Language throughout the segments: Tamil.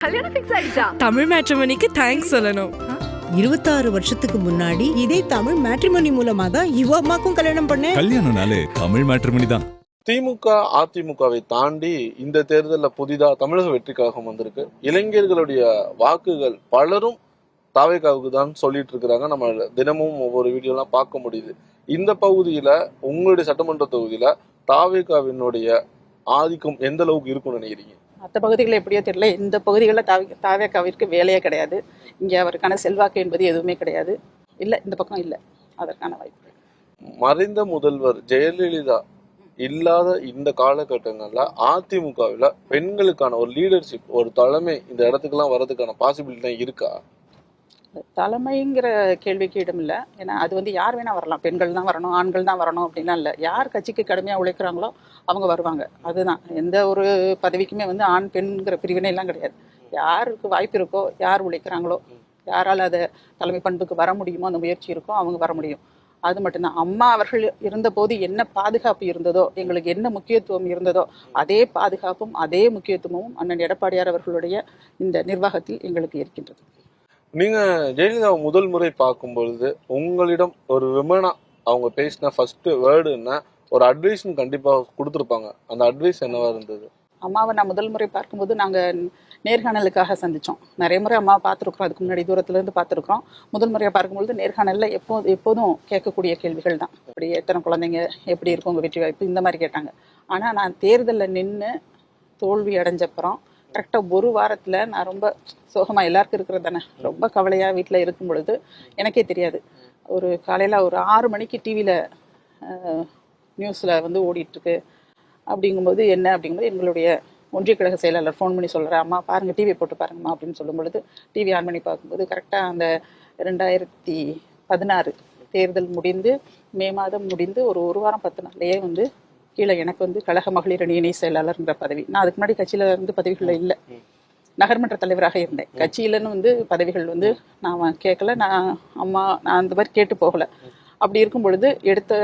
கல்யாணம் ஃபிக்ஸ் ஆயிடுச்சா? தமிழ் மேட்ரிமோனிக்கு தேங்க்ஸ் சொல்லணும். 26 வருஷத்துக்கு முன்னாடி இதே தமிழ் மேட்ரிமோனி மூலமா தான் இவ அம்மாக்கும் கல்யாணம் பண்ணேன். கல்யாணம்னாலே தமிழ் மேட்ரிமோனி தான். திமுக அதிமுகவை தாண்டி இந்த தேர்தலில் புதிதா தமிழக வெற்றி கழகம் வந்திருக்கு. இளைஞர்களுடைய வாக்குகள் பலரும் தாவேகாவுக்கு தான் சொல்லிட்டு இருக்கிறாங்க. நம்ம தினமும் ஒவ்வொரு வீடியோலாம் பார்க்க முடியுது. இந்த பகுதியில உங்களுடைய சட்டமன்ற தொகுதியில தாவேகாவினுடைய ஆதிக்கம் எந்த அளவுக்கு இருக்கும்னு நினைக்கிறீங்க? மற்ற பகுதிகளில் எப்படியோ தெரியல, இந்த பகுதிகளில் தாவேகாவிற்கு வேலையே கிடையாது. இங்கே அவருக்கான செல்வாக்கு என்பது எதுவுமே கிடையாது. இல்லை, இந்த பக்கம் இல்லை அதற்கான வாய்ப்பு. மறைந்த முதல்வர் ஜெயலலிதா இல்லாத இந்த காலகட்டங்கள்ல அதிமுகவில் பெண்களுக்கான ஒரு லீடர்ஷிப், ஒரு தலைமை இந்த இடத்துக்கெல்லாம் வர்றதுக்கான பாசிபிலிட்டி இருக்கா? தலைமைங்கிற கேள்விக்கு இடம் இல்லை. ஏன்னா அது வந்து யார் வேணா வரலாம். பெண்கள் தான் வரணும், ஆண்கள் தான் வரணும் அப்படின்லாம் இல்லை. யார் கட்சிக்கு கடுமையாக உழைக்கிறாங்களோ அவங்க வருவாங்க. அதுதான். எந்த ஒரு பதவிக்குமே வந்து ஆண் பெண்கிற பிரிவினை எல்லாம் கிடையாது. யாருக்கு வாய்ப்பு இருக்கோ, யார் உழைக்கிறாங்களோ, யாரால் அதை தலைமை பண்புக்கு வர முடியுமோ, அந்த முயற்சி இருக்கோ அவங்க வர முடியும். அது மட்டும்தான். அம்மா அவர்கள் இருந்தபோது என்ன பாதுகாப்பு இருந்ததோ, எங்களுக்கு என்ன முக்கியத்துவம் இருந்ததோ, அதே பாதுகாப்பும் அதே முக்கியத்துவமும் அண்ணன் எடப்பாடியார் அவர்களுடைய இந்த நிர்வாகத்தில் எங்களுக்கு இருக்கின்றது. நீங்க ஜெயலலிதாவை முதல் முறை பார்க்கும் பொழுது உங்களிடம் ஒரு விமனா அவங்க பேசின ஃபர்ஸ்ட் வேர்டுன்னா ஒரு அட்வைஸ் கண்டிப்பா கொடுத்துருப்பாங்க. அந்த அட்வைஸ் என்னவா இருந்தது? அம்மாவை நான் முதல் முறை பார்க்கும்போது நாங்கள் நேர்காணலுக்காக சந்தித்தோம். நிறைய முறை அம்மாவை பார்த்துருக்குறோம், அதுக்கு முன்னாடி தூரத்துலேருந்து பார்த்துருக்குறோம். முதல் முறையாக பார்க்கும்பொழுது நேர்காணலில் எப்போதும் கேட்கக்கூடிய கேள்விகள் தான். இப்படி எத்தனை குழந்தைங்க, எப்படி இருக்கும் உங்கள் வெற்றி வாய்ப்பு, இந்த மாதிரி கேட்டாங்க. ஆனால் நான் தேர்தலில் நின்று தோல்வி அடைஞ்சப்புறம் கரெக்டாக ஒரு வாரத்தில் நான் ரொம்ப சோகமாக, எல்லாருக்கும் இருக்கிறது தானே, ரொம்ப கவலையாக வீட்டில் இருக்கும் பொழுது எனக்கே தெரியாது. ஒரு காலையில் ஒரு 6 மணிக்கு டிவியில் நியூஸில் வந்து ஓடிட்டுருக்கு. அப்படிங்கும்போது என்ன அப்படிங்கும்போது எங்களுடைய ஒன்றிய கழக செயலாளர் ஃபோன் பண்ணி சொல்கிறேன், அம்மா பாருங்கள், டிவியை போட்டு பாருங்கம்மா அப்படின்னு சொல்லும் பொழுது டிவி ஆன் பண்ணி பார்க்கும்போது கரெக்டாக அந்த 2016 தேர்தல் முடிந்து மே மாதம் முடிந்து ஒரு வாரம் 10 நாள்லேயே வந்து கீழே எனக்கு வந்து கழக மகளிர் அணி இணை செயலாளர்ன்ற பதவி. நான் அதுக்கு முன்னாடி கட்சியில் வந்து பதவிகளில் இல்லை, நகர்மன்ற தலைவராக இருந்தேன். கட்சியிலன்னு வந்து பதவிகள் வந்து நான் கேட்கல, நான் அந்த மாதிரி கேட்டு போகலை. அப்படி இருக்கும் பொழுது எடுத்த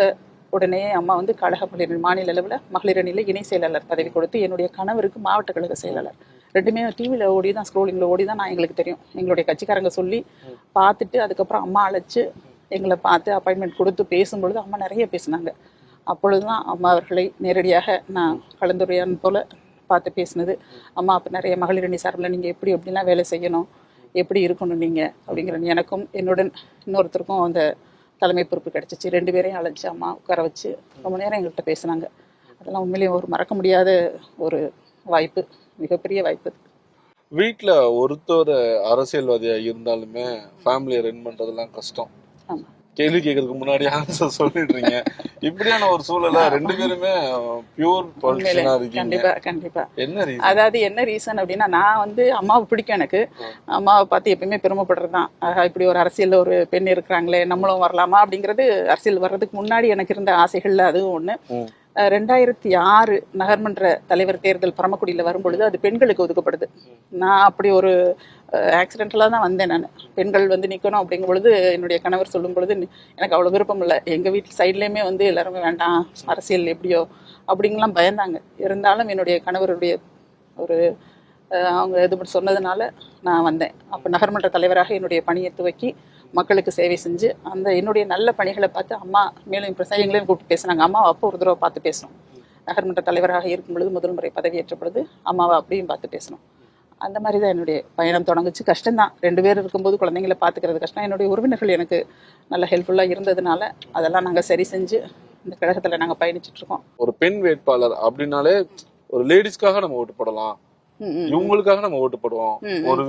உடனே அம்மா வந்து கழக மகளிர் மாநில அளவில் மகளிர் அணியில் இணை செயலாளர் பதவி கொடுத்து என்னுடைய கணவருக்கு மாவட்ட கழக செயலாளர். ரெண்டுமே டிவியில் ஓடி தான், ஸ்க்ரோலிங்கில் ஓடி தான் நான் எங்களுக்கு தெரியும். எங்களுடைய கட்சிக்காரங்க சொல்லி பார்த்துட்டு அதுக்கப்புறம் அம்மா அழைச்சி எங்களை பார்த்து அப்பாயின்மெண்ட் கொடுத்து பேசும்பொழுது அம்மா நிறைய பேசினாங்க. அப்பொழுது தான் அம்மா அவர்களை நேரடியாக நான் கலந்துரையான் போல் பார்த்து பேசினது. அம்மா அப்போ நிறைய மகளிர் அணி சார்பில் நீங்கள் எப்படி எப்படிலாம் வேலை செய்யணும், எப்படி இருக்கணும் நீங்கள் அப்படிங்கிற, எனக்கும் என்னுடன் இன்னொருத்தருக்கும் அந்த தலைமை பொறுப்பு கிடச்சிச்சு. 2 பேரையும் அழைச்சி அம்மா உட்கார வச்சு ரொம்ப நேரம் எங்கள்கிட்ட பேசினாங்க. அதெல்லாம் உண்மையிலேயே ஒரு மறக்க முடியாத ஒரு வாய்ப்பு, மிகப்பெரிய வாய்ப்பு. வீட்டில் ஒருத்தர் அரசியல்வாதியாக இருந்தாலுமே ஃபேமிலியை ரன் பண்ணுறதுலாம் கஷ்டம். ஆமாம், கேள்வி கேட்கறதுக்கு முன்னாடி ஆன்சர் சொல்லிடுறீங்க. இப்படியான ஒரு சூழல 2 பேருமே பியூர் பொலிட்டிஷியனா இருக்கீங்க. கண்டிப்பா. என்ன ரீசன்? அதாவது என்ன ரீசன் அப்படின்னா, நான் வந்து அம்மாவை பிடிக்கும். எனக்கு அம்மாவை பார்த்து எப்பயுமே பெருமைப்படுறதுதான். இப்படி ஒரு அரசியல்ல ஒரு பெண் இருக்கிறாங்களே, நம்மளும் வரலாமா அப்படிங்கிறது அரசியல் வர்றதுக்கு முன்னாடி எனக்கு இருந்த ஆசைகள்ல அதுவும் ஒண்ணு. 2006 நகர்மன்ற தலைவர் தேர்தல் பரமக்குடியில் வரும்பொழுது அது பெண்களுக்கு ஒதுக்கப்படுது. நான் அப்படி ஒரு ஆக்சிடென்டலாக தான் வந்தேன். நான் பெண்கள் வந்து நிற்கணும் அப்படிங்கும் பொழுது என்னுடைய கணவர் சொல்லும் பொழுது எனக்கு அவ்வளோ விருப்பம் இல்லை. எங்கள் வீட்டு சைட்லேயுமே வந்து எல்லாருமே வேண்டாம், அரசியல் எப்படியோ அப்படிங்கலாம் பயந்தாங்க. இருந்தாலும் என்னுடைய கணவருடைய ஒரு அவங்க இது சொன்னதுனால நான் வந்தேன். அப்போ நகர்மன்ற தலைவராக என்னுடைய பணியை துவக்கி மக்களுக்கு சேவை செஞ்சு அந்த என்னுடைய நல்ல பணிகளை பார்த்து அம்மா மேலும் எங்களையும் கூப்பிட்டு பேசினாங்க. அம்மாவை அப்போ ஒரு தடவை பார்த்து பேசணும். நகர்மன்ற தலைவராக இருக்கும் பொழுது முதல் முறை பதவியேற்ற பொழுது அம்மாவை அப்படியும் பார்த்து பேசணும். அந்த மாதிரி தான் என்னுடைய பயணம் தொடங்குச்சு. கஷ்டம்தான், 2 பேர் இருக்கும்போது குழந்தைங்களை பார்த்துக்கிறது கஷ்டம். என்னுடைய உறவினர்கள் எனக்கு நல்ல ஹெல்ப்ஃபுல்லாக இருந்ததுனால அதெல்லாம் நாங்கள் சரி செஞ்சு இந்த கழகத்தில் நாங்கள் பயணிச்சுட்டு இருக்கோம். ஒரு பெண் வேட்பாளர் அப்படின்னாலே ஒரு லேடிஸ்க்காக நம்ம ஓட்டு போடலாம், இவங்களுக்காக நம்ம ஓட்டு போடுவோம். ஒரு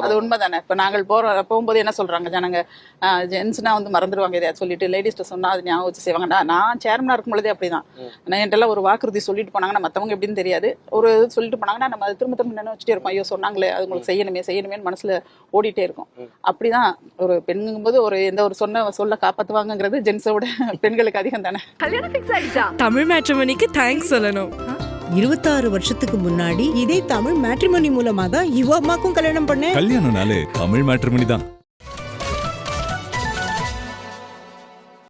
அது உண்மைதானே. இப்ப நாங்கள் போகும்போது என்ன சொல்றாங்க ஜனங்க, ஜென்ஸ்னா வந்து மறந்துடுவாங்க எதையாவது சொல்லிட்டு, லேடிஸ்ட சொன்னா அது ஞாபகம் வச்சு செய்வாங்க. நான் சேர்மனா இருக்கும் பொழுதே அப்படிதான். நான் என்கிட்ட ஒரு வாக்குறுதி சொல்லிட்டு போனாங்கன்னா மத்தவங்க எப்படின்னு தெரியாது, ஒரு சொல்லிட்டு போனாங்கன்னா நம்ம திரும்ப நினைவு வச்சுட்டே இருப்போம். ஐயோ சொன்னாங்களே, அது உங்களுக்கு செய்யணுமே மனசுல ஓடிட்டே இருக்கும். அப்படிதான் ஒரு பெண்ணுங்கும்போது ஒரு எந்த ஒரு சொல்ல காப்பாத்துவாங்கிறது ஜென்ஸோட பெண்களுக்கு அதிகம் தானே. கல்யாணம் ஃபிக்ஸ் ஆயிடுச்சா? தமிழ் மேட்ரிமோனிக்கு தேங்க்ஸ் சொல்லணும். 26 வருஷத்துக்கு முன்னாடி இதே தமிழ் மேட்ரிமோனி மூலமா தான் இவ அம்மாக்கும் கல்யாணம் பண்ணேன். கல்யாணம்னாலே தமிழ் மேட்ரிமோனி தான்.